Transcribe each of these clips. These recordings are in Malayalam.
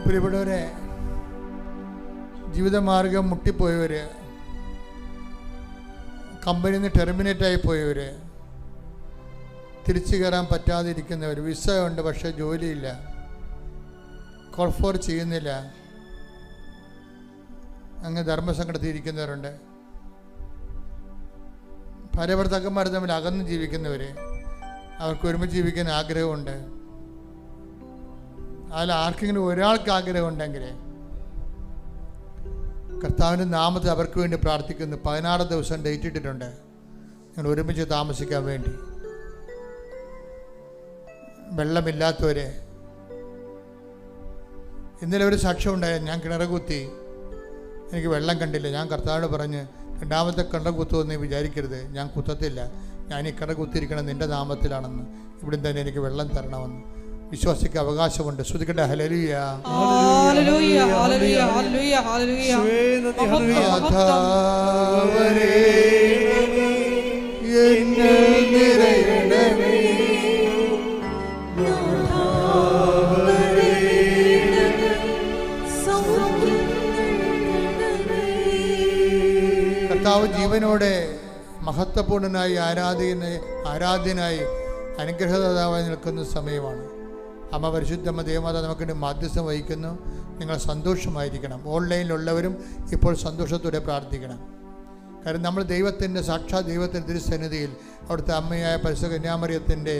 പ്രിയപ്പെട്ടവരെ, ജീവിതമാർഗം മുട്ടിപ്പോയവർ, കമ്പനിയിൽ നിന്ന് ടെർമിനേറ്റ് ആയിപ്പോയവർ, തിരിച്ചു കയറാൻ പറ്റാതിരിക്കുന്നവർ, വിസ ഉണ്ട് പക്ഷേ ജോലിയില്ല, കോൾ ഫോർ ചെയ്യുന്നില്ല, അങ്ങ് ധർമ്മസങ്കടത്തിൽ ഇരിക്കുന്നവരുണ്ട്. ഭാര്യ ഭർത്താക്കന്മാർ തമ്മിൽ അകന്ന് ജീവിക്കുന്നവർ, അവർക്ക് ഒരുമിച്ച് ജീവിക്കാൻ ആഗ്രഹമുണ്ട്. അതിൽ ആർക്കെങ്കിലും ഒരാൾക്ക് ആഗ്രഹമുണ്ടെങ്കിൽ കർത്താവിൻ്റെ നാമത്തിൽ അവർക്ക് വേണ്ടി പ്രാർത്ഥിക്കുന്നു. 16 ദിവസം ഡേറ്റ് ഇട്ടിട്ടുണ്ട് നിങ്ങൾ ഒരുമിച്ച് താമസിക്കാൻ വേണ്ടി. വെള്ളമില്ലാത്തവരെ, ഇന്നലെ ഒരു സാക്ഷ്യം ഉണ്ടായ, ഞാൻ കിണർ കുത്തി, എനിക്ക് വെള്ളം കണ്ടില്ല. ഞാൻ കർത്താവിനോട് പറഞ്ഞ്, രണ്ടാമത്തെ കിണർ കുത്തുമെന്ന് വിചാരിക്കരുത്, ഞാൻ കുത്തത്തില്ല, ഞാൻ ഈ കിണർ കുത്തിയിരിക്കണം നിൻ്റെ നാമത്തിലാണെന്ന്, ഇവിടെ തന്നെ എനിക്ക് വെള്ളം തരണമെന്ന്. വിശ്വാസിക്ക് അവകാശമുണ്ട്. ശ്രുതിക്കട്ടെ hallelujah. Hallelujah hallelujah hallelujah hallelujah. കർത്താവ് ജീവനോടെ മഹത്വപൂർണനായി ആരാധ്യനായി അനുഗ്രഹദാതാവായി നിൽക്കുന്ന സമയമാണ്. അമ്മ പരിശുദ്ധമ്മ ദേവമാത നമുക്ക് മാധ്യസ്ഥം വഹിക്കുന്നു. നിങ്ങൾ സന്തോഷമായിരിക്കണം. ഓൺലൈനിലുള്ളവരും ഇപ്പോൾ സന്തോഷത്തോടെ പ്രാർത്ഥിക്കണം. കാരണം നമ്മൾ ദൈവത്തിൻ്റെ സാക്ഷാത് ദൈവത്തിൻ്റെ തിരുസന്നിധിയിൽ അവിടുത്തെ അമ്മയായ പരിശുദ്ധ കന്യാമറിയത്തിൻ്റെ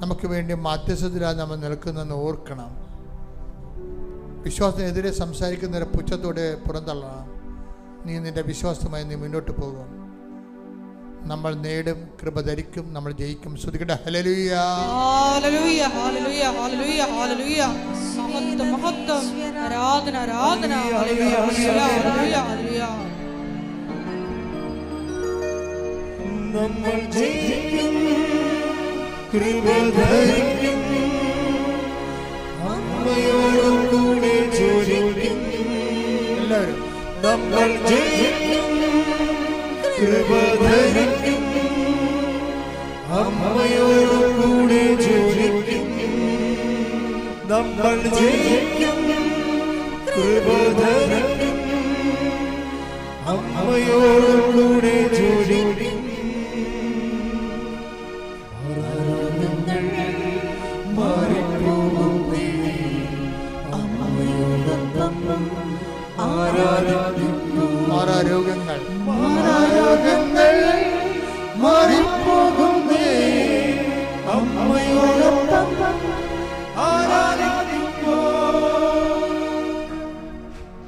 നമുക്ക് വേണ്ടി മാധ്യസ്ഥത്തിലാണ് നമ്മൾ നിൽക്കുന്നതെന്ന് ഓർക്കണം. വിശ്വാസത്തിനെതിരെ സംസാരിക്കുന്നവരെ പുച്ഛത്തോടെ പുറന്തള്ളണം. നീ നിൻ്റെ വിശ്വാസമായി നീ മുന്നോട്ട് പോകും. നമ്മൾ നേടും, കൃപ ധരിക്കും, നമ്മൾ ജയിക്കും. ശ്രുതിക്കട്ടെ hallelujah hallelujah hallelujah hallelujah hallelujah. മഹത്വം മഹത്വം, ആരാധന ആരാധന. Hallelujah hallelujah hallelujah. നമ്മൾ ജയിക്കും, കൃപ ധരിക്കും, അമ്മയോടും കൂടെ ജോലിക്കും. എല്ലാവരും നമ്മൾ ജയിക്കും, കൃപ ധരിക്കും, അമ്മയോടും കൂടെ ജോലിക്കും. നമ്മൾ ജയിക്കും, കൃപ ധരിക്കും, അമ്മയോടും കൂടെ ജോലിക്കും. മാറിപ്പോകുന്നേ, അമ്മയോടൊപ്പം ആരാധിക്കുന്നു. മാറാരോഗങ്ങൾ മാറിപ്പോകുന്നേ, അമ്മയോടൊപ്പം ആരാധിക്കുന്നു.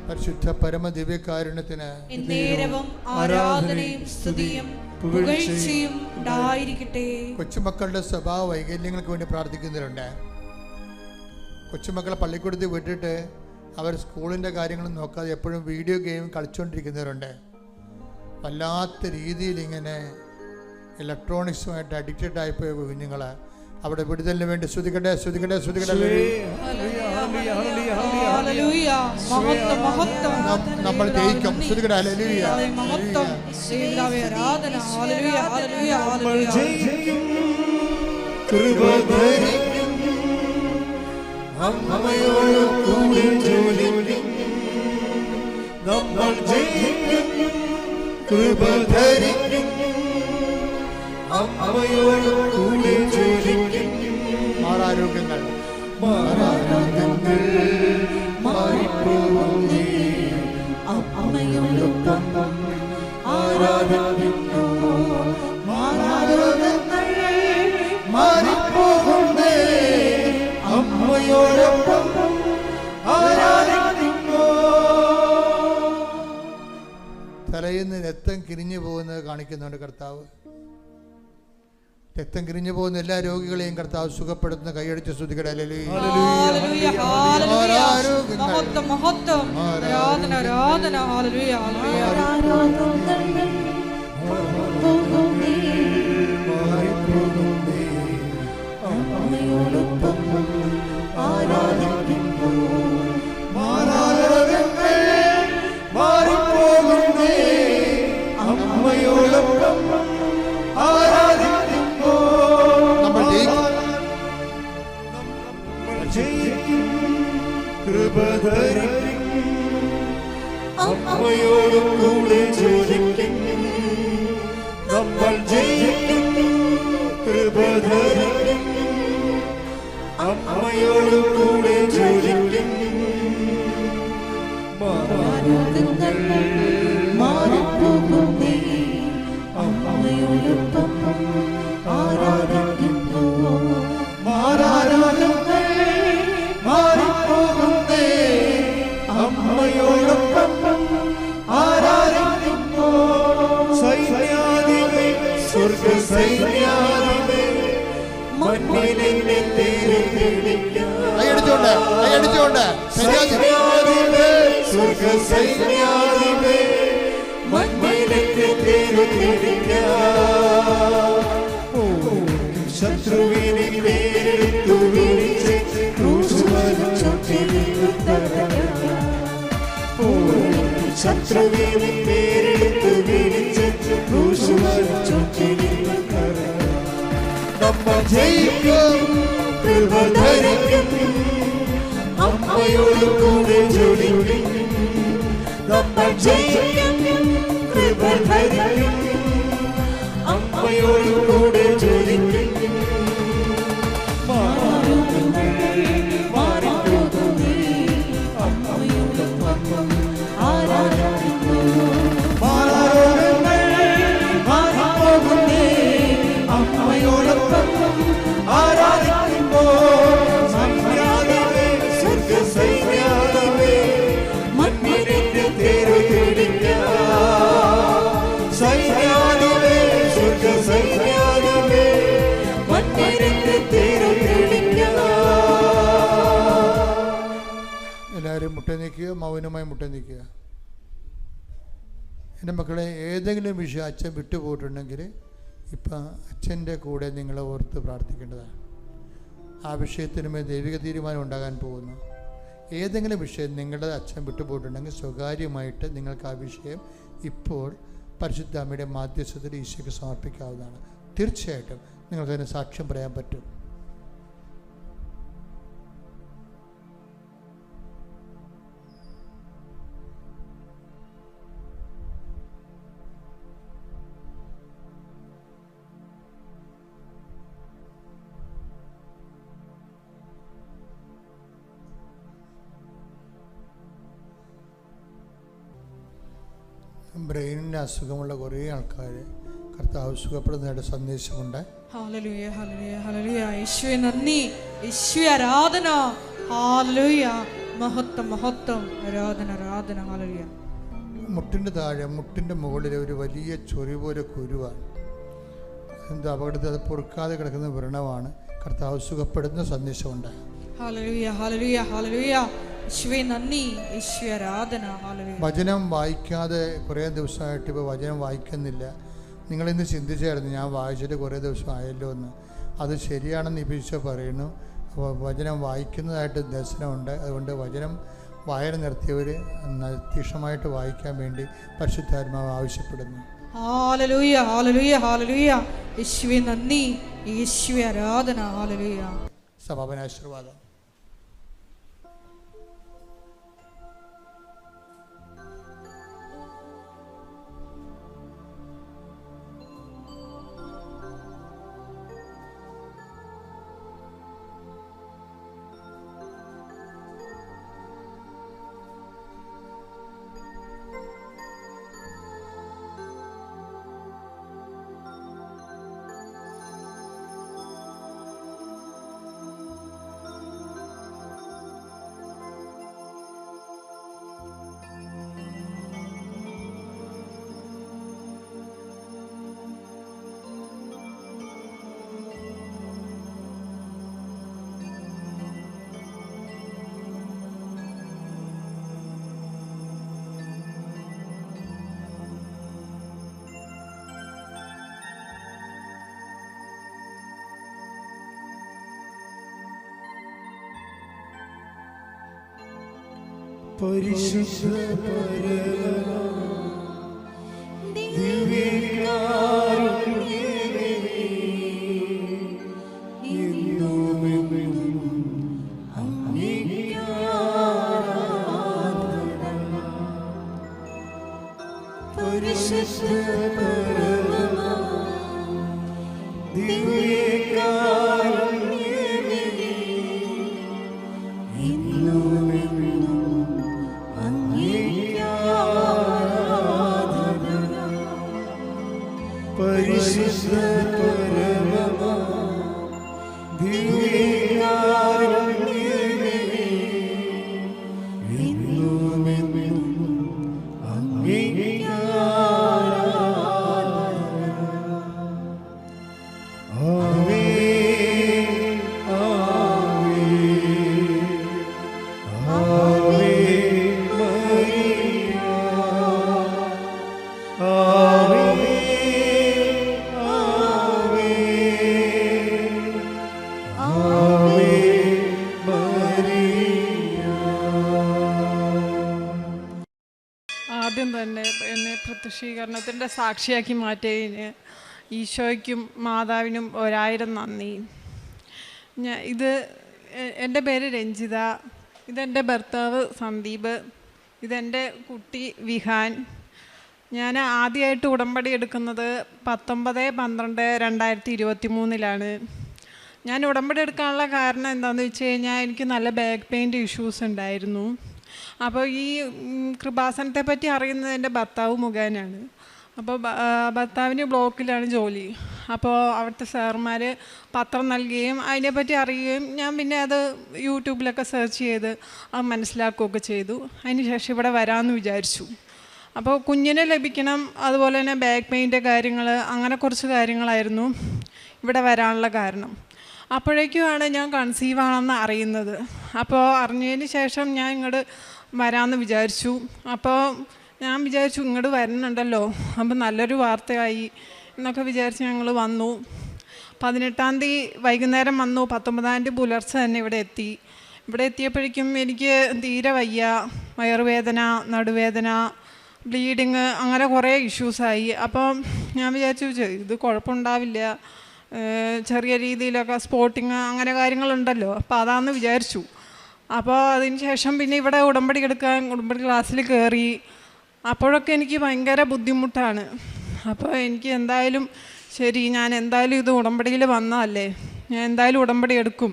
പരിശുദ്ധ പരമദിവ്യകാരുണ്യത്തിന് എന്നേരവും ആരാധനയും സ്തുതിയും പുകഴ്ചയും ഉണ്ടായിരിക്കട്ടെ. കൊച്ചുമക്കളുടെ സ്വഭാവ വൈകല്യങ്ങൾക്ക് വേണ്ടി പ്രാർത്ഥിക്കുന്നവരുണ്ട്. കൊച്ചുമക്കളെ പള്ളിക്കൂടത്തിൽ വിട്ടിട്ട് അവർ സ്കൂളിൻ്റെ കാര്യങ്ങളും നോക്കാതെ എപ്പോഴും വീഡിയോ ഗെയിം കളിച്ചുകൊണ്ടിരിക്കുന്നവരുണ്ട്. വല്ലാത്ത രീതിയിൽ ഇങ്ങനെ ഇലക്ട്രോണിക്സുമായിട്ട് അഡിക്റ്റഡ് ആയിപ്പോയ കുഞ്ഞുങ്ങൾ അവിടെ വിടുതലിന് വേണ്ടി ശ്രുതിക്കട്ടെ ശ്രുതിക്കട്ടെ ശ്രുതിക്കട്ടെ. നമ്മൾ ജയിക്കും. ശ്രുതിക്കട്ടെ ഹല്ലേലൂയ. അമ്മയോടും കൂടെ ജോലിക്കും. നമ്മൾ ജയിക്കും, കൃപ ധരിക്കും, അമ്മയോടും കൂടെ ജോലിക്കും. മാറാരോഗ്യങ്ങൾ മാറിപ്പോകുന്നേ, അമ്മയോടൊപ്പം ആരാധിക്കുന്നു. മാറാരോഗ്യങ്ങൾ മാറിപ്പോകുന്നേ, അമ്മയോടൊപ്പം ആരാധിക്കുന്നു. തലയിൽ നിന്ന് രക്തം കിരിഞ്ഞു പോകുന്നത് കാണിക്കുന്നുണ്ട് കർത്താവ്. രക്തം കിരിഞ്ഞു പോകുന്ന എല്ലാ രോഗികളെയും കർത്താവ് സുഖപ്പെടുത്തുന്ന കൈയടിച്ച് ശ്രുതിക്കട്ടെ. ജയിക്കും, കൃപ ധരിക്കും അമ്മയോട് കൂടെ ജയിക്കും നമ്മൾ ജയിക്കും കൃപ ധരിക്കും അമ്മയോട് കൂടെ ജയിക്കും മാറാരോഗങ്ങൾ മാറിപ്പോകുന്നേ അമ്മയോടൊപ്പം ആരാധിക്കുന്നു മാറാരോഗങ്ങൾ മാറിപ്പോകുന്നേ അമ്മയോടൊപ്പം ആരാധിക്കുന്നു സൈന്യാധിപേ സ്വർഗ സൈന്യാധിപേ മണ്ണിലെ തേര് തെളിക്കാം കൈയടിച്ചുകൊണ്ട് സൈന്യാധിപേ സ്വർഗ സൈന്യാധിപേ മണ്ണിലെ തേര് തെളിക്കാം ശത്രുവിനെ പേരെടുത്തു വിളിച്ച് ശത്രുവിനെ പേരെടുത്തു വിളിച്ച് നമ്മൾ ജയിക്കും കൃപ ധരിക്കും അമ്മയോട് കൂടെ ജോലിക്കും നമ്മൾ ജയിക്കും കൃപ ധരിക്കും അമ്മയോട് കൂടെ ജോലിക്കും എല്ലാവരും മുട്ട നീക്കുക, മൗനമായി മുട്ട നീക്കുക. എൻ്റെ മക്കളെ, ഏതെങ്കിലും വിഷയം അച്ഛൻ വിട്ടുപോയിട്ടുണ്ടെങ്കിൽ ഇപ്പം അച്ഛൻ്റെ കൂടെ നിങ്ങളെ ഓർത്ത് പ്രാർത്ഥിക്കേണ്ടതാണ്. ആ വിഷയത്തിനുമേൽ ദൈവിക തീരുമാനം ഉണ്ടാകാൻ പോകുന്നു. ഏതെങ്കിലും വിഷയം നിങ്ങളുടെ അച്ഛൻ വിട്ടുപോയിട്ടുണ്ടെങ്കിൽ സ്വകാര്യമായിട്ട് നിങ്ങൾക്ക് ആ വിഷയം ഇപ്പോൾ പരിശുദ്ധ അമ്മയുടെ മാധ്യസ്ഥത്തിൽ ഈശോയ്ക്ക് സമർപ്പിക്കാവുന്നതാണ്. തീർച്ചയായിട്ടും നിങ്ങൾക്കതിന് സാക്ഷ്യം പറയാൻ പറ്റും. ബ്രെയിനിന് അസുഖമുള്ള കുറേ ആൾക്കാർ കർത്താവ് സുഖപ്പെടുന്നതായിട്ട് സന്ദേശമുണ്ട്. Hallelujah, hallelujah, hallelujah. യേശുവേ നന്ദി, യേശുവേ ആരാധന. ഹല്ലേലൂയ, മഹത്വം, മഹത്വം, ആരാധന, ആരാധന. ഹല്ലേലൂയ. മുട്ടിൻ്റെ താഴെ, മുട്ടിൻ്റെ മുകളിൽ ഒരു വലിയ ചൊറി പോലെ കുരുവാണ്. എന്ത് അപകടത്തിൽ അത് പൊറുക്കാതെ കിടക്കുന്ന വ്രണമാണ്. കർത്താവ് സുഖപ്പെടുന്ന സന്ദേശമുണ്ട്. Hallelujah, hallelujah, hallelujah. യേശുവേ നന്ദി, യേശുവേ ആരാധന. ഹല്ലേലൂയ. വചനം വായിക്കാതെ കുറേ ദിവസമായിട്ട് ഇപ്പോൾ വചനം വായിക്കുന്നില്ല. നിങ്ങളിന്ന് ചിന്തിച്ചായിരുന്നു, ഞാൻ വായിച്ചിട്ട് കുറേ ദിവസം ആയല്ലോ എന്ന്. അത് ശരിയാണെന്ന് ഈശോ പറയുന്നു. അപ്പോൾ വചനം വായിക്കുന്നതായിട്ട് ദർശനമുണ്ട്. അതുകൊണ്ട് വചനം വായന നിർത്തിയവർ തീക്ഷണമായിട്ട് വായിക്കാൻ വേണ്ടി പരിശുദ്ധാത്മാവ് ആവശ്യപ്പെടുന്നു. Hallelujah, hallelujah, hallelujah. യേശുവേ നന്ദി, യേശുവേ ആരാധന. ഹല്ലേലൂയ. സമാപനാശീർവാദം. പരിശുദ്ധ ദിവ്യകാരുണ്യമേ എന്നും അങ്ങേയ്ക്കാരാധന. പരിശുദ്ധ പരമമാ ദിവ്യകാരുണ്യമേ, ഇന്നുമെന്നും അങ്ങേക്ക് ആരാധന. പരിശുദ്ധ പരമമാ ദിവ്യകാരുണ്യമേ, ഇന്നുമെന്നും അങ്ങേക്ക് ആദ്യം തന്നെ എന്നെ പ്രത്യക്ഷീകരണത്തിൻ്റെ സാക്ഷിയാക്കി മാറ്റിയതിന് ഈശോയ്ക്കും മാതാവിനും 1000 നന്ദി. എൻ്റെ പേര് രഞ്ജിത, ഇതെൻ്റെ ഭർത്താവ് സന്ദീപ്, ഇതെൻ്റെ കുട്ടി വിഹാൻ. ഞാൻ ആദ്യമായിട്ട് ഉടമ്പടി എടുക്കുന്നത് 19/12/2023 ഞാൻ ഉടമ്പടി എടുക്കാനുള്ള കാരണം എന്താണെന്ന് വെച്ച് കഴിഞ്ഞാൽ എനിക്ക് നല്ല ബാക്ക് പെയിൻ്റ് ഇഷ്യൂസ് ഉണ്ടായിരുന്നു. അപ്പോൾ ഈ കൃപാസനത്തെ പറ്റി അറിയുന്നത് എൻ്റെ ഭർത്താവ് മുഖേനയാണ്. അപ്പോൾ ഭർത്താവിന് ബ്ലോക്കിലാണ് ജോലി. അപ്പോൾ അവിടുത്തെ സാറുമാർ പത്രം നൽകുകയും അതിനെപ്പറ്റി അറിയുകയും ഞാൻ പിന്നെ അത് യൂട്യൂബിലൊക്കെ സെർച്ച് ചെയ്ത് അത് മനസ്സിലാക്കുകയൊക്കെ ചെയ്തു. അതിന് ശേഷം ഇവിടെ വരാമെന്ന് വിചാരിച്ചു. അപ്പോൾ കുഞ്ഞിനെ ലഭിക്കണം, അതുപോലെ തന്നെ ബാക്ക് പെയിൻ്റെ കാര്യങ്ങൾ, അങ്ങനെ കുറച്ച് കാര്യങ്ങളായിരുന്നു ഇവിടെ വരാനുള്ള കാരണം. അപ്പോഴേക്കുമാണ് ഞാൻ കൺസീവ് ആണെന്ന് അറിയുന്നത്. അപ്പോൾ അറിഞ്ഞതിന് ശേഷം ഞാൻ ഇങ്ങോട്ട് വരാമെന്ന് വിചാരിച്ചു. അപ്പോൾ ഞാൻ വിചാരിച്ചു ഇങ്ങോട്ട് വരുന്നുണ്ടല്ലോ, അപ്പം നല്ലൊരു വാർത്തയായി എന്നൊക്കെ വിചാരിച്ച് ഞങ്ങൾ വന്നു. 18-ാം തീയതി വൈകുന്നേരം വന്നു, 19-ാം തീയതി പുലർച്ചെ തന്നെ ഇവിടെ എത്തി. ഇവിടെ എത്തിയപ്പോഴേക്കും എനിക്ക് തീരെ വയ്യ, വയറുവേദന, നടുവേദന, ബ്ലീഡിങ്, അങ്ങനെ കുറേ ഇഷ്യൂസായി. അപ്പം ഞാൻ വിചാരിച്ചു ഇത് കുഴപ്പമുണ്ടാവില്ല, ചെറിയ രീതിയിലൊക്കെ സ്പോട്ടിങ് അങ്ങനെ കാര്യങ്ങളുണ്ടല്ലോ, അപ്പോൾ അതാണെന്ന് വിചാരിച്ചു. അപ്പോൾ അതിന് ശേഷം പിന്നെ ഇവിടെ ഉടമ്പടി ക്ലാസ്സിൽ കയറി. അപ്പോഴൊക്കെ എനിക്ക് ഭയങ്കര ബുദ്ധിമുട്ടാണ്. അപ്പോൾ എനിക്ക് എന്തായാലും ശരി, ഞാൻ എന്തായാലും ഇത് ഉടമ്പടിയിൽ വന്നതല്ലേ, ഞാൻ എന്തായാലും ഉടമ്പടി എടുക്കും.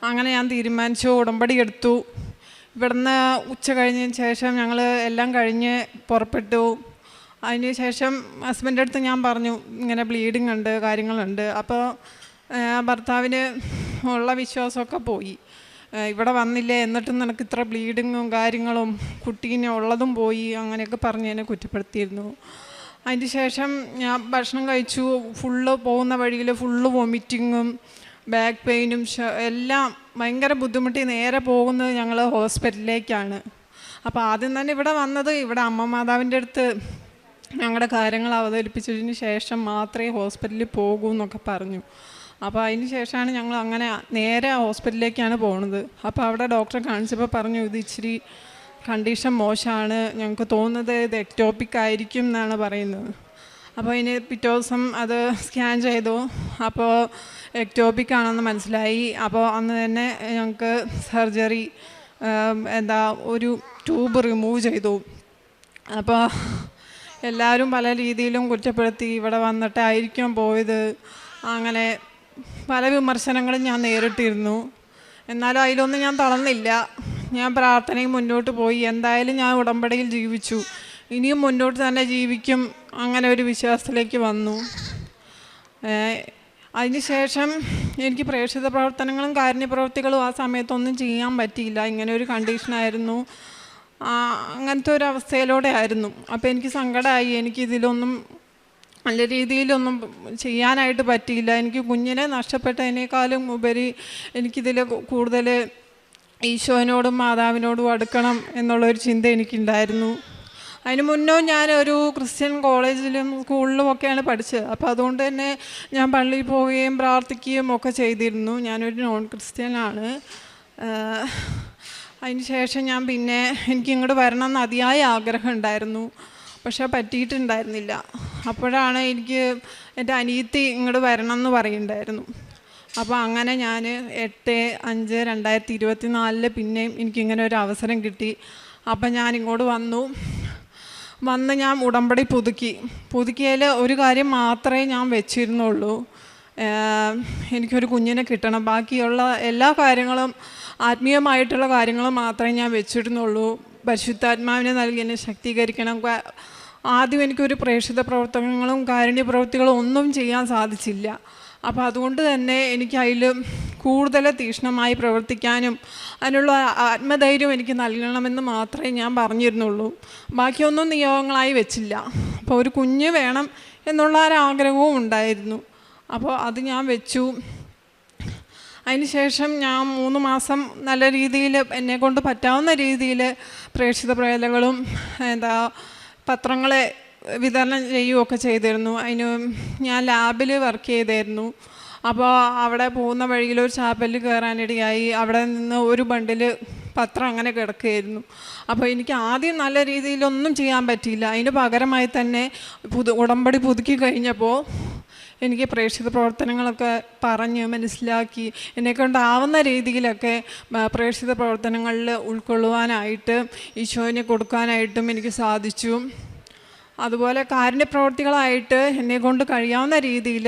അങ്ങനെ ഞാൻ തീരുമാനിച്ചു, ഉടമ്പടി എടുത്തു. ഇവിടുന്ന് ഉച്ച കഴിഞ്ഞതിന് ശേഷം ഞങ്ങൾ എല്ലാം കഴിഞ്ഞ് പുറപ്പെട്ടു. അതിന് ശേഷം ഹസ്ബൻഡിൻ്റെ അടുത്ത് ഞാൻ പറഞ്ഞു ഇങ്ങനെ ബ്ലീഡിങ് ഉണ്ട്, കാര്യങ്ങളുണ്ട്. അപ്പോൾ ഭർത്താവിന് ഉള്ള വിശ്വാസമൊക്കെ പോയി. ഇവിടെ വന്നില്ലേ, എന്നിട്ടും നിനക്ക് ഇത്ര ബ്ലീഡിങ്ങും കാര്യങ്ങളും കുട്ടീനെ ഉള്ളതും പോയി, അങ്ങനെയൊക്കെ പറഞ്ഞ് എന്നെ കുറ്റപ്പെടുത്തിയിരുന്നു. അതിന് ശേഷം ഞാൻ ഭക്ഷണം കഴിച്ചു. ഫുള്ള് പോകുന്ന വഴിയിൽ ഫുള്ള് വൊമിറ്റിങ്ങും ബാക്ക് പെയിനും എല്ലാം ഭയങ്കര ബുദ്ധിമുട്ടി നേരെ പോകുന്നത് ഞങ്ങൾ ഹോസ്പിറ്റലിലേക്കാണ്. അപ്പോൾ ആദ്യം തന്നെ ഇവിടെ വന്നത്, ഇവിടെ അമ്മ മാതാവിൻ്റെ അടുത്ത് ഞങ്ങളുടെ കാര്യങ്ങൾ അവതരിപ്പിച്ചതിന് ശേഷം മാത്രമേ ഹോസ്പിറ്റലിൽ പോകൂ എന്നൊക്കെ പറഞ്ഞു. അപ്പോൾ അതിന് ശേഷമാണ് ഞങ്ങൾ അങ്ങനെ നേരെ ഹോസ്പിറ്റലിലേക്കാണ് പോകുന്നത്. അപ്പോൾ അവിടെ ഡോക്ടറെ കാണിച്ചപ്പോൾ പറഞ്ഞു ഇത് ഇച്ചിരി കണ്ടീഷൻ മോശമാണ്, ഞങ്ങൾക്ക് തോന്നുന്നത് ഇത് എക്ടോപിക് ആയിരിക്കും എന്നാണ് പറയുന്നത്. അപ്പോൾ ഇനി പിറ്റേ ദിവസം അത് സ്കാൻ ചെയ്തു. അപ്പോൾ എക്ടോപിക് ആണെന്ന് മനസ്സിലായി. അപ്പോൾ അന്ന് തന്നെ ഞങ്ങൾക്ക് സർജറി, ഒരു ട്യൂബ് റിമൂവ് ചെയ്തു. അപ്പോൾ എല്ലാവരും പല രീതിയിലും കുറ്റപ്പെടുത്തി, ഇവിടെ വന്നിട്ടായിരിക്കും പോയത്, അങ്ങനെ പല വിമർശനങ്ങളും ഞാൻ നേരിട്ടിരുന്നു. എന്നാലും അതിലൊന്നും ഞാൻ തളർന്നില്ല. ഞാൻ പ്രാർത്ഥനയും മുന്നോട്ട് പോയി. എന്തായാലും ഞാൻ ഉടമ്പടിയിൽ ജീവിച്ചു, ഇനിയും മുന്നോട്ട് തന്നെ ജീവിക്കും, അങ്ങനെ ഒരു വിശ്വാസത്തിലേക്ക് വന്നു. അതിനുശേഷം എനിക്ക് പ്രേക്ഷിത പ്രവർത്തനങ്ങളും കാരുണ്യപ്രവൃത്തികളും ആ സമയത്തൊന്നും ചെയ്യാൻ പറ്റിയില്ല. ഇങ്ങനെ ഒരു കണ്ടീഷനായിരുന്നു, അങ്ങനത്തെ ഒരു അവസ്ഥയിലൂടെ ആയിരുന്നു. അപ്പോൾ എനിക്ക് സങ്കടമായി. എനിക്കിതിലൊന്നും നല്ല രീതിയിലൊന്നും ചെയ്യാനായിട്ട് പറ്റിയില്ല. എനിക്ക് കുഞ്ഞിനെ നഷ്ടപ്പെട്ടതിനേക്കാളും ഉപരി എനിക്കിതിൽ കൂടുതൽ ഈശോനോടും മാതാവിനോടും അടുക്കണം എന്നുള്ളൊരു ചിന്ത എനിക്കുണ്ടായിരുന്നു. അതിന് മുന്നേ ഞാനൊരു ക്രിസ്ത്യൻ കോളേജിലും സ്കൂളിലും ഒക്കെയാണ് പഠിച്ചത്. അപ്പോൾ അതുകൊണ്ട് തന്നെ ഞാൻ പള്ളിയിൽ പോവുകയും പ്രാർത്ഥിക്കുകയും ഒക്കെ ചെയ്തിരുന്നു. ഞാനൊരു നോൺ ക്രിസ്ത്യനാണ്. അതിന് ശേഷം ഞാൻ പിന്നെ എനിക്ക് ഇങ്ങോട്ട് വരണമെന്ന് അതിയായ ആഗ്രഹം ഉണ്ടായിരുന്നു, പക്ഷേ പറ്റിയിട്ടുണ്ടായിരുന്നില്ല. അപ്പോഴാണ് എനിക്ക് എൻ്റെ അനിയത്തി ഇങ്ങോട്ട് വരണം എന്ന് പറയുന്നുണ്ടായിരുന്നു. അപ്പോൾ അങ്ങനെ ഞാൻ 8/5/2024 പിന്നെയും എനിക്കിങ്ങനെ ഒരു അവസരം കിട്ടി. അപ്പം ഞാൻ ഇങ്ങോട്ട് വന്നു. വന്ന് ഞാൻ ഉടമ്പടി പുതുക്കിയതിൽ ഒരു കാര്യം മാത്രമേ ഞാൻ വെച്ചിരുന്നുള്ളൂ, എനിക്കൊരു കുഞ്ഞിനെ കിട്ടണം. ബാക്കിയുള്ള എല്ലാ കാര്യങ്ങളും ആത്മീയമായിട്ടുള്ള കാര്യങ്ങളും മാത്രമേ ഞാൻ വെച്ചിരുന്നുള്ളൂ. പരിശുദ്ധാത്മാവിനെ നൽകി എന്നെ ശക്തീകരിക്കണം. ആദ്യം എനിക്കൊരു പ്രേക്ഷിത പ്രവർത്തനങ്ങളും കാരുണ്യ പ്രവൃത്തികളും ഒന്നും ചെയ്യാൻ സാധിച്ചില്ല. അപ്പോൾ അതുകൊണ്ട് തന്നെ എനിക്ക് അതിൽ കൂടുതൽ തീക്ഷ്ണമായി പ്രവർത്തിക്കാനും അതിനുള്ള ആത്മധൈര്യം എനിക്ക് നൽകണമെന്ന് മാത്രമേ ഞാൻ പറഞ്ഞിരുന്നുള്ളൂ. ബാക്കിയൊന്നും നിയോഗങ്ങളായി വെച്ചില്ല. അപ്പോൾ ഒരു കുഞ്ഞ് വേണം എന്നുള്ള ഒരാഗ്രഹവും ഉണ്ടായിരുന്നു. അപ്പോൾ അത് ഞാൻ വെച്ചു. അതിന് ശേഷം ഞാൻ 3 മാസം നല്ല രീതിയിൽ എന്നെക്കൊണ്ട് പറ്റാവുന്ന രീതിയിൽ പ്രേക്ഷിത പ്രേതകളും പത്രങ്ങളെ വിതരണം ചെയ്യുകയൊക്കെ ചെയ്തിരുന്നു. അതിന് ഞാൻ ലാബിൽ വർക്ക് ചെയ്തായിരുന്നു. അപ്പോൾ അവിടെ പോകുന്ന വഴിയിൽ ഒരു ചാപ്പലിൽ കയറാനിടയായി. അവിടെ നിന്ന് ഒരു ബണ്ടിൽ പത്രം അങ്ങനെ കിടക്കുകയായിരുന്നു. അപ്പോൾ എനിക്ക് ആദ്യം നല്ല രീതിയിലൊന്നും ചെയ്യാൻ പറ്റിയില്ല. അതിന് പകരമായി തന്നെ ഉടമ്പടി പുതുക്കി കഴിഞ്ഞപ്പോൾ എനിക്ക് പ്രേക്ഷിത പ്രവർത്തനങ്ങളൊക്കെ പറഞ്ഞ് മനസ്സിലാക്കി എന്നെക്കൊണ്ടാവുന്ന രീതിയിലൊക്കെ പ്രേക്ഷിത പ്രവർത്തനങ്ങളിൽ ഉൾക്കൊള്ളുവാനായിട്ട് ഈശോനെ കൊടുക്കാനായിട്ടും എനിക്ക് സാധിച്ചു. അതുപോലെ കാരുണ്യ പ്രവർത്തികളായിട്ട് എന്നെക്കൊണ്ട് കഴിയാവുന്ന രീതിയിൽ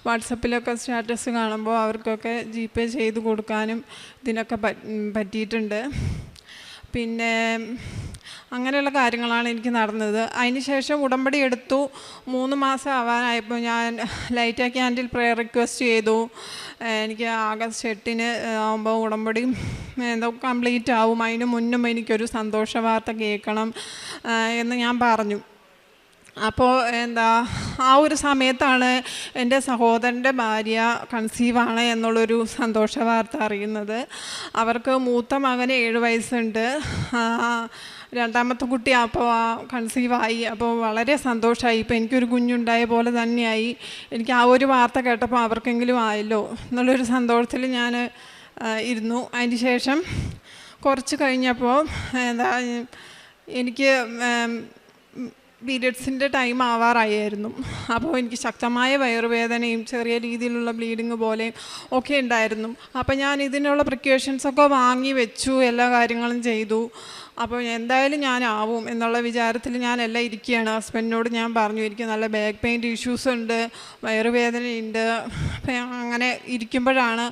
വാട്സപ്പിലൊക്കെ സ്റ്റാറ്റസ് കാണുമ്പോൾ അവർക്കൊക്കെ GPay ചെയ്ത് കൊടുക്കാനും ഇതിനൊക്കെ പറ്റിയിട്ടുണ്ട്. പിന്നെ അങ്ങനെയുള്ള കാര്യങ്ങളാണ് എനിക്ക് നടന്നത്. അതിന് ശേഷം ഉടമ്പടി എടുത്തു. 3 മാസം ആവാനായപ്പോൾ ഞാൻ ലൈറ്റ് ക്യാൻഡിൽ പ്രെയർ റിക്വസ്റ്റ് ചെയ്തു. എനിക്ക് ആഗസ്റ്റ് 8 ആകുമ്പോൾ ഉടമ്പടി കംപ്ലീറ്റ് ആവും, അതിന് മുന്നും എനിക്കൊരു സന്തോഷ വാർത്ത കേൾക്കണം എന്ന് ഞാൻ പറഞ്ഞു. അപ്പോൾ ആ ഒരു സമയത്താണ് എൻ്റെ സഹോദരൻ്റെ ഭാര്യ കൺസീവാണ് എന്നുള്ളൊരു സന്തോഷ വാർത്ത അറിയുന്നത്. അവർക്ക് മൂത്ത മകന് 7 വയസ്സുണ്ട്, രണ്ടാമത്തെ കുട്ടി അപ്പോൾ കൺസീവായി. അപ്പോൾ വളരെ സന്തോഷമായി. ഇപ്പോൾ എനിക്കൊരു കുഞ്ഞുണ്ടായ പോലെ തന്നെയായി. എനിക്ക് ആ ഒരു വാർത്ത കേട്ടപ്പോൾ അവർക്കെങ്കിലും ആയല്ലോ എന്നുള്ളൊരു സന്തോഷത്തിൽ ഞാൻ ഇരുന്നു. അതിന് ശേഷം കുറച്ച് കഴിഞ്ഞപ്പോൾ എനിക്ക് പീരിയഡ്സിൻ്റെ ടൈം ആവാറായിരുന്നു. അപ്പോൾ എനിക്ക് ശക്തമായ വയറുവേദനയും ചെറിയ രീതിയിലുള്ള ബ്ലീഡിങ് പോലെയും ഒക്കെ ഉണ്ടായിരുന്നു. അപ്പോൾ ഞാൻ ഇതിനുള്ള പ്രിക്കോഷൻസൊക്കെ വാങ്ങി വെച്ചു, എല്ലാ കാര്യങ്ങളും ചെയ്തു. അപ്പോൾ എന്തായാലും ഞാനാവും എന്നുള്ള വിചാരത്തിൽ ഞാനെല്ലാം ഇരിക്കുകയാണ്. ഹസ്ബൻഡിനോട് ഞാൻ പറഞ്ഞു, എനിക്ക് നല്ല ബാക്ക് പെയിൻ ഇഷ്യൂസ് ഉണ്ട്, വയറുവേദനയുണ്ട്. അപ്പം അങ്ങനെ ഇരിക്കുമ്പോഴാണ്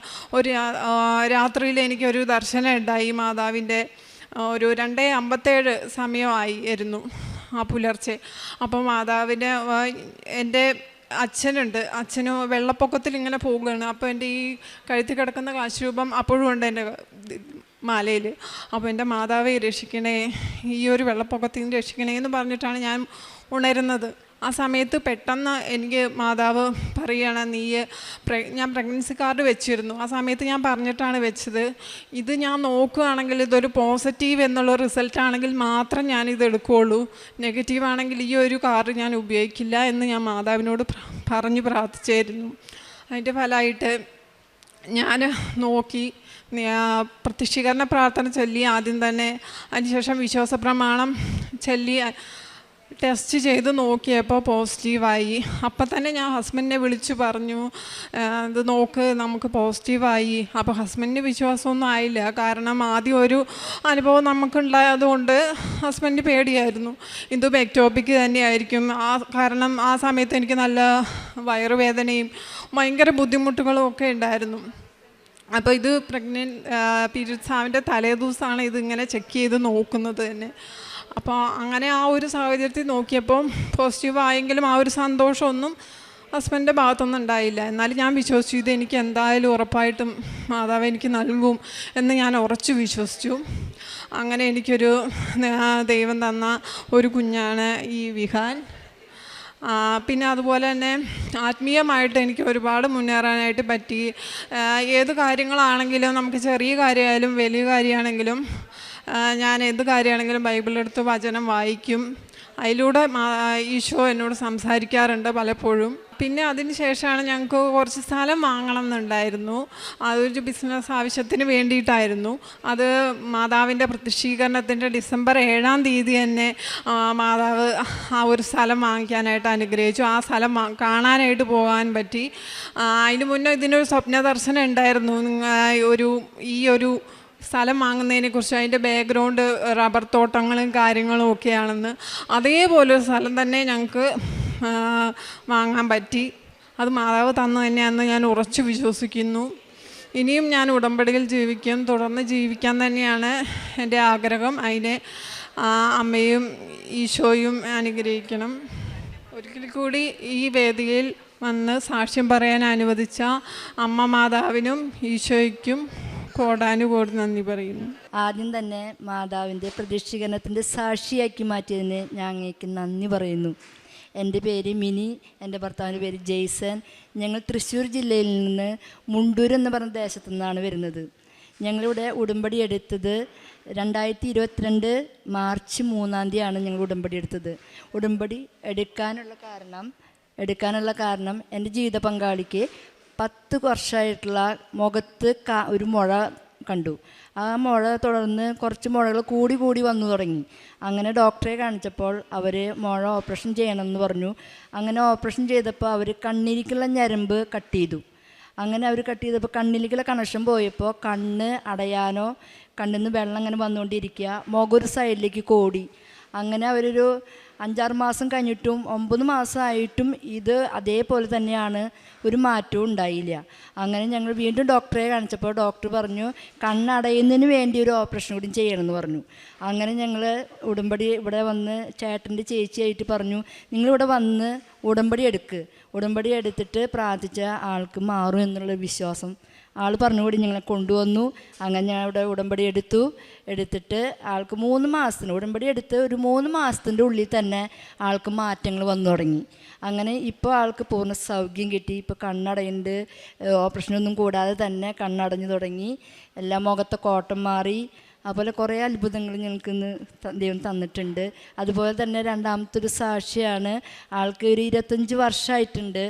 രാത്രിയിൽ എനിക്കൊരു ദർശനം ഉണ്ടായി മാതാവിൻ്റെ. ഒരു 2:57 സമയമായിരുന്നു ആ പുലർച്ചെ. അപ്പോൾ മാതാവിൻ്റെ എൻ്റെ അച്ഛന് വെള്ളപ്പൊക്കത്തിൽ ഇങ്ങനെ പോവുകയാണ്. അപ്പോൾ എൻ്റെ ഈ കഴുത്തിൽ കിടക്കുന്ന കാശുരൂപം അപ്പോഴും ഉണ്ട് എൻ്റെ മാലയിൽ. അപ്പോൾ എൻ്റെ മാതാവെ രക്ഷിക്കണേ, ഈ ഒരു വെള്ളപ്പൊക്കത്തിൽ നിന്ന് രക്ഷിക്കണേ എന്ന് പറഞ്ഞിട്ടാണ് ഞാൻ ഉണരുന്നത്. ആ സമയത്ത് പെട്ടെന്ന് എനിക്ക് മാതാവ് പറയുകയാണ്, ഞാൻ പ്രഗ്നൻസി കാർഡ് വെച്ചിരുന്നു. ആ സമയത്ത് ഞാൻ പറഞ്ഞിട്ടാണ് വെച്ചത്, ഇത് ഞാൻ നോക്കുകയാണെങ്കിൽ ഇതൊരു പോസിറ്റീവ് എന്നുള്ള റിസൾട്ടാണെങ്കിൽ മാത്രം ഞാനിത് എടുക്കുകയുള്ളൂ, നെഗറ്റീവ് ആണെങ്കിൽ ഈ ഒരു കാർഡ് ഞാൻ ഉപയോഗിക്കില്ല എന്ന് ഞാൻ മാതാവിനോട് പറഞ്ഞ് പ്രാർത്ഥിച്ചായിരുന്നു. അതിൻ്റെ ഫലമായിട്ട് ഞാൻ നോക്കി പ്രത്യക്ഷീകരണ പ്രാർത്ഥന ചൊല്ലി ആദ്യം തന്നെ. അതിനുശേഷം വിശ്വാസ പ്രമാണം ചൊല്ലി ടെസ്റ്റ് ചെയ്ത് നോക്കിയപ്പോൾ പോസിറ്റീവായി. അപ്പം തന്നെ ഞാൻ ഹസ്ബൻഡിനെ വിളിച്ചു പറഞ്ഞു, ഇത് നോക്ക് നമുക്ക് പോസിറ്റീവായി. അപ്പോൾ ഹസ്ബൻഡിന് വിശ്വാസമൊന്നും ആയില്ല. കാരണം ആദ്യം ഒരു അനുഭവം നമുക്കുണ്ടായതുകൊണ്ട് ഹസ്ബൻഡ് പേടിയായിരുന്നു, ഇത് എക്ടോപിക് തന്നെയായിരിക്കും. കാരണം ആ സമയത്ത് എനിക്ക് നല്ല വയറുവേദനയും ഭയങ്കര ബുദ്ധിമുട്ടുകളും ഒക്കെ ഉണ്ടായിരുന്നു. അപ്പോൾ ഇത് പീരിയഡ്സ് ആവിൻ്റെ തലേദിവസമാണ് ഇതിങ്ങനെ ചെക്ക് ചെയ്ത് നോക്കുന്നത് തന്നെ. അപ്പോൾ അങ്ങനെ ആ ഒരു സാഹചര്യത്തിൽ നോക്കിയപ്പോൾ പോസിറ്റീവ് ആയെങ്കിലും ആ ഒരു സന്തോഷമൊന്നും ഹസ്ബൻഡിൻ്റെ ഭാഗത്തൊന്നും ഉണ്ടായില്ല. എന്നാലും ഞാൻ വിശ്വസിച്ചു, ഇത് എനിക്ക് എന്തായാലും ഉറപ്പായിട്ടും മാതാവ് എനിക്ക് നൽകും എന്ന് ഞാൻ ഉറച്ചു വിശ്വസിച്ചു. അങ്ങനെ എനിക്കൊരു ദൈവം തന്ന ഒരു കുഞ്ഞാണ് ഈ വിഹാൻ. പിന്നെ അതുപോലെ തന്നെ ആത്മീയമായിട്ട് എനിക്ക് ഒരുപാട് മുന്നേറാനായിട്ട് പറ്റി. ഏത് കാര്യങ്ങളാണെങ്കിലും, നമുക്ക് ചെറിയ കാര്യമായാലും വലിയ കാര്യമാണെങ്കിലും, ഞാൻ ഏത് കാര്യമാണെങ്കിലും ബൈബിളെടുത്ത് വചനം വായിക്കും. അതിലൂടെ ഈശോ എന്നോട് സംസാരിക്കാറുണ്ട് പലപ്പോഴും. പിന്നെ അതിന് ശേഷമാണ് ഞങ്ങൾക്ക് കുറച്ച് സ്ഥലം വാങ്ങണം എന്നുണ്ടായിരുന്നു. അതൊരു ബിസിനസ് ആവശ്യത്തിന് വേണ്ടിയിട്ടായിരുന്നു. അത് മാതാവിൻ്റെ പ്രത്യക്ഷീകരണത്തിൻ്റെ ഡിസംബർ 7-ാം തീയതി തന്നെ മാതാവ് ആ ഒരു സ്ഥലം വാങ്ങിക്കാനായിട്ട് അനുഗ്രഹിച്ചു. ആ സ്ഥലം കാണാനായിട്ട് പോകാൻ പറ്റി. അതിന് മുന്നേ ഇതിനൊരു സ്വപ്ന ദർശനം ഉണ്ടായിരുന്നു. ഈ ഒരു സ്ഥലം വാങ്ങുന്നതിനെക്കുറിച്ച് അതിൻ്റെ ബാക്ക്ഗ്രൗണ്ട് റബ്ബർ തോട്ടങ്ങളും കാര്യങ്ങളും ഒക്കെയാണെന്ന്. അതേപോലൊരു സ്ഥലം തന്നെ ഞങ്ങൾക്ക് വാങ്ങാൻ പറ്റി. അത് മാതാവ് തന്നു തന്നെയാണെന്ന് ഞാൻ ഉറച്ചു വിശ്വസിക്കുന്നു. ഇനിയും ഞാൻ ഉടമ്പടിയിൽ ജീവിക്കും, തുടർന്ന് ജീവിക്കാൻ തന്നെയാണ് എൻ്റെ ആഗ്രഹം. അതിനെ അമ്മയും ഈശോയും അനുഗ്രഹിക്കണം. ഒരിക്കൽ കൂടി ഈ വേദിയിൽ വന്ന് സാക്ഷ്യം പറയാൻ അനുവദിച്ച അമ്മ മാതാവിനും ഈശോയ്ക്കും കോടാനുകോടി നന്ദി പറയുന്നു. ആദ്യം തന്നെ മാതാവിൻ്റെ പ്രതീക്ഷീകരണത്തിൻ്റെ സാക്ഷിയാക്കി മാറ്റിയതിന് ഞാൻ അങ്ങേക്ക് നന്ദി പറയുന്നു. എൻ്റെ പേര് മിനി, എൻ്റെ ഭർത്താവിൻ്റെ പേര് ജെയ്സൺ. ഞങ്ങൾ തൃശ്ശൂർ ജില്ലയിൽ നിന്ന് മുണ്ടൂർ എന്ന് പറഞ്ഞ ദേശത്തു നിന്നാണ് വരുന്നത്. ഞങ്ങളിവിടെ ഉടമ്പടി എടുത്തത് 2022 മാർച്ച് 3 ഞങ്ങൾ ഉടമ്പടി എടുത്തത്. ഉടമ്പടി എടുക്കാനുള്ള കാരണം എൻ്റെ ജീവിത പങ്കാളിക്ക് 10 വർഷമായിട്ടുള്ള മുഖത്ത് ഒരു മുഴ കണ്ടു. ആ മുഴ തുടർന്ന് കുറച്ച് മുഴകൾ കൂടി വന്നു തുടങ്ങി. അങ്ങനെ ഡോക്ടറെ കാണിച്ചപ്പോൾ അവർ മുഴ ഓപ്പറേഷൻ ചെയ്യണമെന്ന് പറഞ്ഞു. അങ്ങനെ ഓപ്പറേഷൻ ചെയ്തപ്പോൾ അവർ കണ്ണിലേക്കുള്ള ഞരമ്പ് കട്ട് ചെയ്തു. അങ്ങനെ അവർ കട്ട് ചെയ്തപ്പോൾ കണ്ണിലേക്കുള്ള കണക്ഷൻ പോയപ്പോൾ കണ്ണ് അടയാനോ കണ്ണിൽ നിന്ന് വെള്ളം അങ്ങനെ വന്നുകൊണ്ടിരിക്കുക, മുഖം ഒരു സൈഡിലേക്ക് കോടി. അങ്ങനെ അവരൊരു 5-6 മാസം കഴിഞ്ഞിട്ടും 9 മാസമായിട്ടും ഇത് അതേപോലെ തന്നെയാണ്, ഒരു മാറ്റവും ഉണ്ടായില്ല. അങ്ങനെ ഞങ്ങൾ വീണ്ടും ഡോക്ടറെ കാണിച്ചപ്പോൾ ഡോക്ടർ പറഞ്ഞു കണ്ണടയുന്നതിന് വേണ്ടി ഒരു ഓപ്പറേഷൻ കൂടി ചെയ്യണമെന്ന് പറഞ്ഞു. അങ്ങനെ ഞങ്ങൾ ഉടമ്പടി ഇവിടെ വന്ന് ചേട്ടൻ്റെ ചേച്ചിയായിട്ട് പറഞ്ഞു, നിങ്ങളിവിടെ വന്ന് ഉടമ്പടി എടുത്തിട്ട് പ്രാർത്ഥിച്ച ആൾക്ക് മാറും എന്നുള്ള വിശ്വാസം ആൾ പറഞ്ഞുകൂടി ഞങ്ങളെ കൊണ്ടുവന്നു. അങ്ങനെ ഞാൻ ഇവിടെ ഉടമ്പടി എടുത്തിട്ട് ആൾക്ക് 3 മാസത്തിന് ഉടമ്പടി എടുത്ത് ഒരു 3 മാസത്തിൻ്റെ ഉള്ളിൽ തന്നെ ആൾക്ക് മാറ്റങ്ങൾ വന്നു തുടങ്ങി. അങ്ങനെ ഇപ്പോൾ ആൾക്ക് പൂർണ്ണ സൗഖ്യം കിട്ടി. ഇപ്പോൾ കണ്ണടയുണ്ട്, ഓപ്പറേഷനൊന്നും കൂടാതെ തന്നെ കണ്ണടഞ്ഞു തുടങ്ങി. എല്ലാ മുഖത്തെ കോട്ടം മാറി. അതുപോലെ കുറേ അത്ഭുതങ്ങൾ ഞങ്ങൾക്ക് ഇന്ന് ദൈവം തന്നിട്ടുണ്ട്. അതുപോലെ തന്നെ രണ്ടാമത്തെ ഒരു സാക്ഷിയാണ്, ആൾക്ക് ഒരു 25 വർഷമായിട്ടുണ്ട്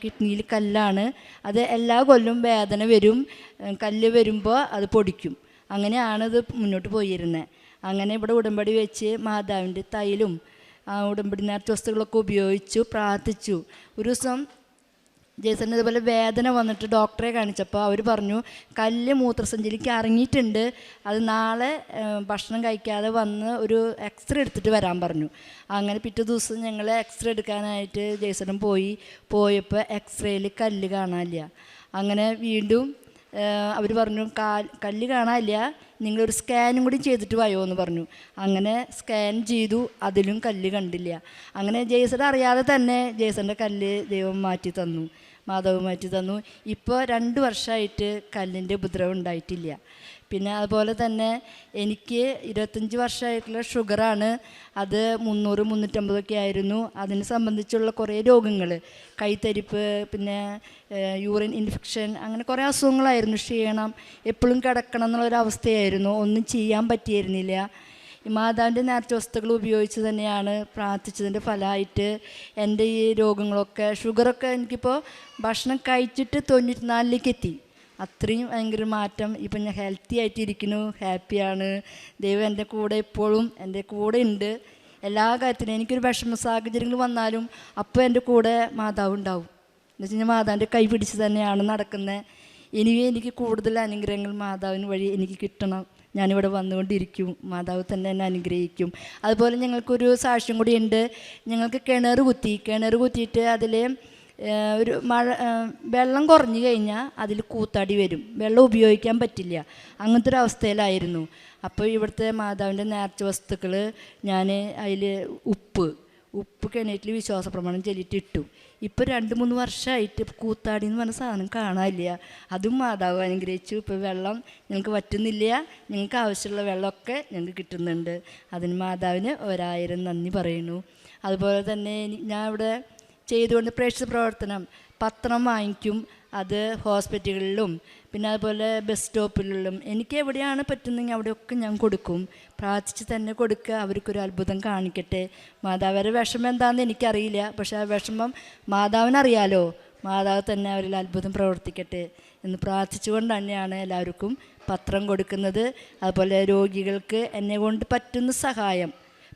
കിഡ്നിയിൽ കല്ലാണ്. അത് എല്ലാ കൊല്ലവും വേദന വരും, കല്ല് വരുമ്പോൾ അത് പൊടിക്കും. അങ്ങനെയാണിത് മുന്നോട്ട് പോയിരുന്നത്. അങ്ങനെ ഇവിടെ ഉടമ്പടി വെച്ച് മാതാവിൻ്റെ തൈലും ഉടമ്പടി നേർച്ച വസ്തുക്കളൊക്കെ ഉപയോഗിച്ചു പ്രാർത്ഥിച്ചു. ഒരു ദിവസം ജേസന് ഇതുപോലെ വേദന വന്നിട്ട് ഡോക്ടറെ കാണിച്ചപ്പോൾ അവർ പറഞ്ഞു കല്ല് മൂത്രസഞ്ചിയിലേക്ക് ഇറങ്ങിയിട്ടുണ്ട്, അത് നാളെ ഭക്ഷണം കഴിക്കാതെ വന്ന് ഒരു എക്സ്റേ എടുത്തിട്ട് വരാൻ പറഞ്ഞു. അങ്ങനെ പിറ്റേ ദിവസം ഞങ്ങൾ എക്സ്റേ എടുക്കാനായിട്ട് ജേസനും പോയപ്പോൾ എക്സ്റേയിൽ കല്ല് കാണാനില്ല. അങ്ങനെ വീണ്ടും അവർ പറഞ്ഞു കല്ല് കാണാനില്ല, നിങ്ങളൊരു സ്കാനും കൂടി ചെയ്തിട്ട് വയോ എന്ന് പറഞ്ഞു. അങ്ങനെ സ്കാൻ ചെയ്തു, അതിലും കല്ല് കണ്ടില്ല. അങ്ങനെ ജേസൺ അറിയാതെ തന്നെ ജേസൻ്റെ കല്ല് ദൈവം മാതാവ് മാറ്റി തന്നു. ഇപ്പോൾ 2 വർഷമായിട്ട് കല്ലിൻ്റെ ഉപദ്രവം ഉണ്ടായിട്ടില്ല. പിന്നെ അതുപോലെ തന്നെ എനിക്ക് 25 വർഷമായിട്ടുള്ള ഷുഗറാണ്. അത് 300-350 ആയിരുന്നു. അതിനെ സംബന്ധിച്ചുള്ള കുറേ രോഗങ്ങൾ, കൈത്തരിപ്പ്, പിന്നെ യൂറിൻ ഇൻഫെക്ഷൻ, അങ്ങനെ കുറേ അസുഖങ്ങളായിരുന്നു. ക്ഷീണം, എപ്പോഴും കിടക്കണം എന്നുള്ളൊരവസ്ഥയായിരുന്നു. ഒന്നും ചെയ്യാൻ പറ്റിയിരുന്നില്ല. ഈ മാതാവിൻ്റെ നേർച്ച വസ്തുക്കൾ ഉപയോഗിച്ച് തന്നെയാണ് പ്രാർത്ഥിച്ചതിൻ്റെ ഫലമായിട്ട് എൻ്റെ ഈ രോഗങ്ങളൊക്കെ, ഷുഗറൊക്കെ എനിക്കിപ്പോൾ ഭക്ഷണം കഴിച്ചിട്ട് 94ലേക്ക് എത്തി. അത്രയും ഭയങ്കര മാറ്റം. ഇപ്പം ഞാൻ ഹെൽത്തി ആയിട്ടിരിക്കുന്നു, ഹാപ്പിയാണ്. ദൈവം എൻ്റെ കൂടെ എപ്പോഴും എൻ്റെ കൂടെ ഉണ്ട്. എല്ലാ കാര്യത്തിനും എനിക്കൊരു വിഷമ സാഹചര്യങ്ങൾ വന്നാലും അപ്പോൾ എൻ്റെ കൂടെ മാതാവ് ഉണ്ടാവും. എന്ന് വെച്ച് കഴിഞ്ഞാൽ മാതാവിൻ്റെ കൈ പിടിച്ച് തന്നെയാണ് നടക്കുന്നത്. ഇനിയും എനിക്ക് കൂടുതൽ അനുഗ്രഹങ്ങൾ മാതാവിന് വഴി എനിക്ക് കിട്ടണം. ഞാനിവിടെ വന്നുകൊണ്ടിരിക്കും, മാതാവ് തന്നെ എന്നെ അനുഗ്രഹിക്കും. അതുപോലെ ഞങ്ങൾക്കൊരു സാക്ഷ്യം കൂടി ഉണ്ട്. ഞങ്ങൾക്ക് കിണർ കുത്തിയിട്ട് അതിൽ ഒരു വെള്ളം കുറഞ്ഞു കഴിഞ്ഞാൽ അതിൽ കൂത്താടി വരും, വെള്ളം ഉപയോഗിക്കാൻ പറ്റില്ല. അങ്ങനത്തെ ഒരു അവസ്ഥയിലായിരുന്നു. അപ്പോൾ ഇവിടുത്തെ മാതാവിൻ്റെ നേർച്ച വസ്തുക്കൾ ഞാൻ അതിൽ ഉപ്പ് കിണറ്റിൽ വിശ്വാസ പ്രമാണം ചൊല്ലിയിട്ടിട്ടു. ഇപ്പോൾ 2-3 വർഷമായിട്ട് കൂത്താടി എന്ന് പറഞ്ഞ സാധനം കാണാനില്ല. അതും മാതാവ് അനുഗ്രഹിച്ചു. ഇപ്പോൾ വെള്ളം ഞങ്ങൾക്ക് പറ്റുന്നില്ല, ഞങ്ങൾക്ക് ആവശ്യമുള്ള വെള്ളമൊക്കെ ഞങ്ങൾക്ക് കിട്ടുന്നുണ്ട്. അതിന് മാതാവിന് 1000 നന്ദി പറയുന്നു. അതുപോലെ തന്നെ ഞാൻ ഇവിടെ ചെയ്തുകൊണ്ട് പ്രേക്ഷിത പ്രവർത്തനം, പത്രം വാങ്ങിക്കും, അത് ഹോസ്പിറ്റലുകളിലും പിന്നെ അതുപോലെ ബസ് സ്റ്റോപ്പിലും എനിക്ക് എവിടെയാണ് പറ്റുന്നതെങ്കിൽ അവിടെയൊക്കെ ഞാൻ കൊടുക്കും. പ്രാർത്ഥിച്ച് തന്നെ കൊടുക്കുക, അവർക്കൊരു അത്ഭുതം കാണിക്കട്ടെ. മാതാവിൻ്റെ വിഷമം എന്താണെന്ന് എനിക്കറിയില്ല, പക്ഷേ ആ വിഷമം മാതാവിനറിയാലോ. മാതാവ് തന്നെ അവരിൽ അത്ഭുതം പ്രവർത്തിക്കട്ടെ എന്ന് പ്രാർത്ഥിച്ചുകൊണ്ട് തന്നെയാണ് എല്ലാവർക്കും പത്രം കൊടുക്കുന്നത്. അതുപോലെ രോഗികൾക്ക് എന്നെ കൊണ്ട് പറ്റുന്ന സഹായം,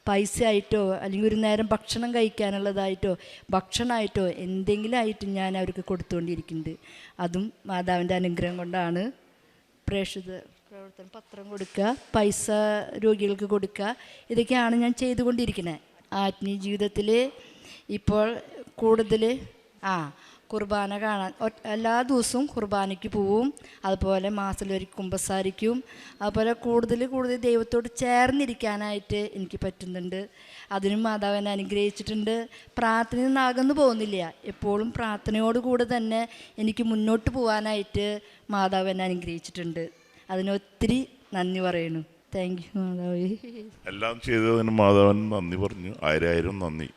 പൈസ ആയിട്ടോ അല്ലെങ്കിൽ ഒരു നേരം ഭക്ഷണം കഴിക്കാനുള്ളതായിട്ടോ ഭക്ഷണമായിട്ടോ എന്തെങ്കിലും ആയിട്ട് ഞാൻ അവർക്ക് കൊടുത്തുകൊണ്ടിരിക്കുന്നുണ്ട്. അതും മാതാവിൻ്റെ അനുഗ്രഹം കൊണ്ടാണ്. പ്രേക്ഷിത പ്രവർത്തനം, പത്രം കൊടുക്കുക, പൈസ രോഗികൾക്ക് കൊടുക്കുക, ഇതൊക്കെയാണ് ഞാൻ ചെയ്തുകൊണ്ടിരിക്കുന്നത്. ആത്മീയ ജീവിതത്തിൽ ഇപ്പോൾ കൂടുതൽ കുർബാന കാണാൻ എല്ലാ ദിവസവും കുർബാനയ്ക്ക് പോവും. അതുപോലെ മാസത്തിലൊരു കുമ്പസാരിക്കും. അതുപോലെ കൂടുതൽ ദൈവത്തോട് ചേർന്നിരിക്കാനായിട്ട് എനിക്ക് പറ്റുന്നുണ്ട്. അതിനും മാതാവ് എന്നെ അനുഗ്രഹിച്ചിട്ടുണ്ട്. പ്രാർത്ഥനയിൽ നിന്ന് അകന്നു പോകുന്നില്ല. എപ്പോഴും പ്രാർത്ഥനയോടുകൂടെ തന്നെ എനിക്ക് മുന്നോട്ട് പോകാനായിട്ട് മാതാവ് എന്നെ അനുഗ്രഹിച്ചിട്ടുണ്ട്. അതിനൊത്തിരി നന്ദി പറയുന്നു. താങ്ക് യു മാതാവേ. എല്ലാം ചെയ്തതിന് മാതാവിന് നന്ദി പറഞ്ഞു. 1000 നന്ദി.